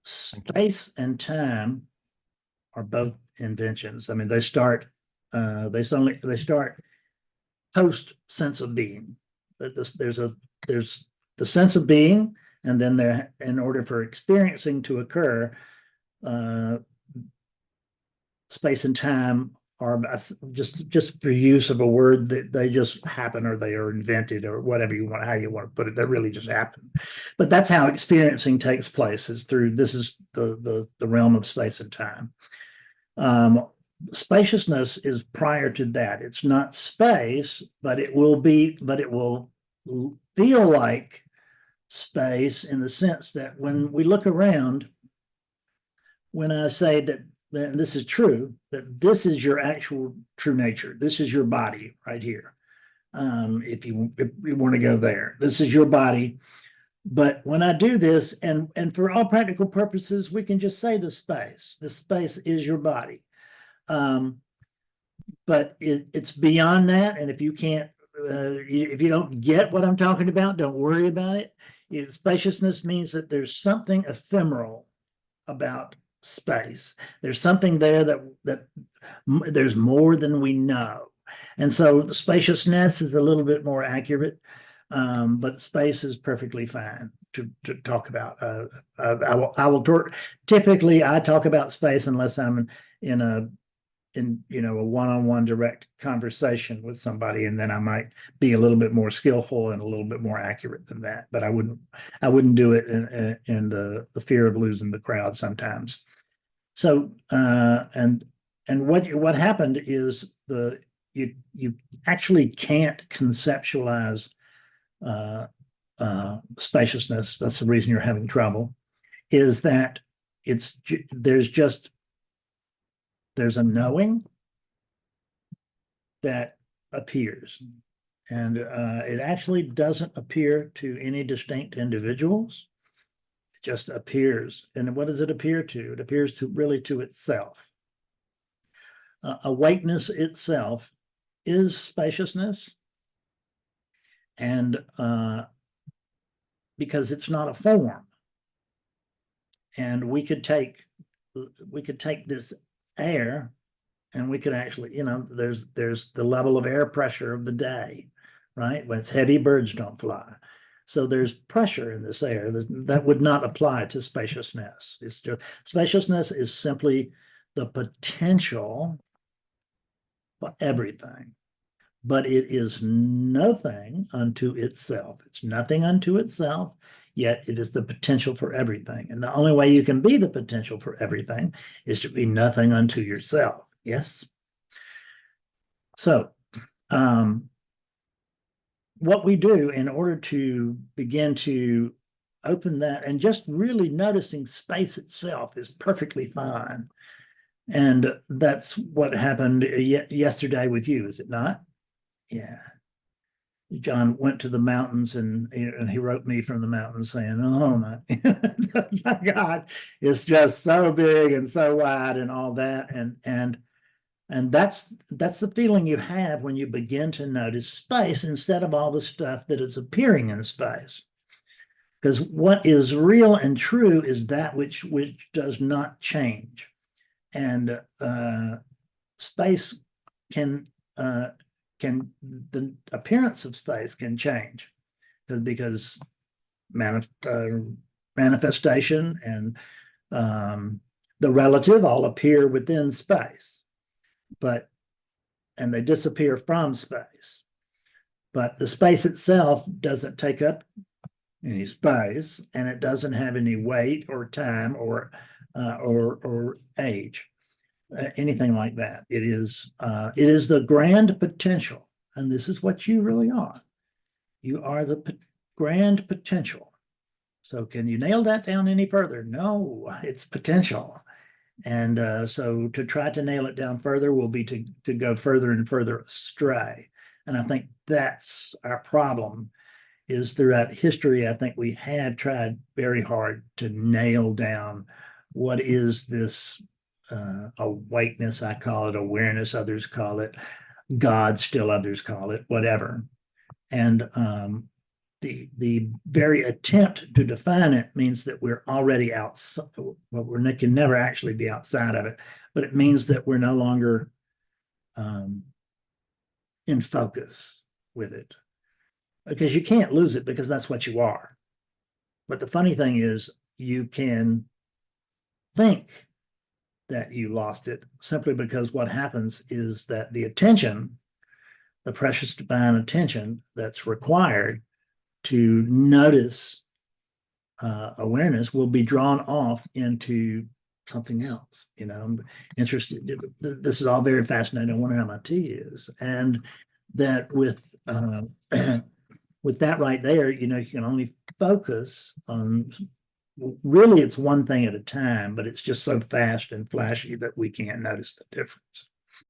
Space and time are both inventions. I mean, they start post sense of being. There's the sense of being, and then there, in order for experiencing to occur, uh, space and time are just for use of a word that they just happen, or they are invented, or whatever you want, how you want to put it. They really just happen. But that's how experiencing takes place, is through, this is the realm of space and time. Spaciousness is prior to that. It's not space, but it will feel like space, in the sense that when we look around, when I say that, and this is true, that this is your actual true nature. This is your body right here. If you want to go there, this is your body. But when I do this, and for all practical purposes, we can just say the space. The space is your body. But it's beyond that. And if you can't, if you don't get what I'm talking about, don't worry about it. Spaciousness means that there's something ephemeral about space. There's something there that there's more than we know. And so the spaciousness is a little bit more accurate, but space is perfectly fine to talk about. Typically I talk about space unless I'm in a one-on-one direct conversation with somebody, and then I might be a little bit more skillful and a little bit more accurate than that. But I wouldn't do it in the fear of losing the crowd sometimes. So and what happened is you actually can't conceptualize spaciousness. That's the reason you're having trouble, is that there's a knowing that appears, and it actually doesn't appear to any distinct individuals. It just appears. And what does it appear to? It appears to really to itself. Awakeness itself is spaciousness, and because it's not a form. And we could take this air, and we could actually, there's the level of air pressure of the day, right? When it's heavy, birds don't fly. So there's pressure in this air that would not apply to spaciousness. It's just, spaciousness is simply the potential for everything, but it is nothing unto itself. It's nothing unto itself, yet it is the potential for everything. And the only way you can be the potential for everything is to be nothing unto yourself. Yes? So, what we do in order to begin to open that, and just really noticing space itself, is perfectly fine. And that's what happened yesterday with you, is it not? Yeah. John went to the mountains, and he wrote me from the mountains saying, "Oh my, my God, it's just so big and so wide and all that." And that's the feeling you have when you begin to notice space instead of all the stuff that is appearing in space. Because what is real and true is that which does not change. And space can the appearance of space can change, because manifestation and the relative all appear within space, and they disappear from space. But the space itself doesn't take up any space, and it doesn't have any weight or time or age. Anything like that. It is the grand potential, and this is what you really are. You are the grand potential. So can you nail that down any further? No, it's potential. And so to try to nail it down further will be to go further and further astray. And I think that's our problem, is throughout history, I think we have tried very hard to nail down what is this awakeness. I call it awareness, others call it God, still others call it whatever. And the very attempt to define it means that we're already outside. Well, we can never actually be outside of it, but it means that we're no longer in focus with it, because you can't lose it, because that's what you are. But the funny thing is, you can think that you lost it simply because what happens is that the attention, the precious divine attention that's required to notice awareness, will be drawn off into something else. I'm interested. This is all very fascinating. I wonder how my tea is. And that with that right there, you can only focus on, really it's one thing at a time, but it's just so fast and flashy that we can't notice the difference.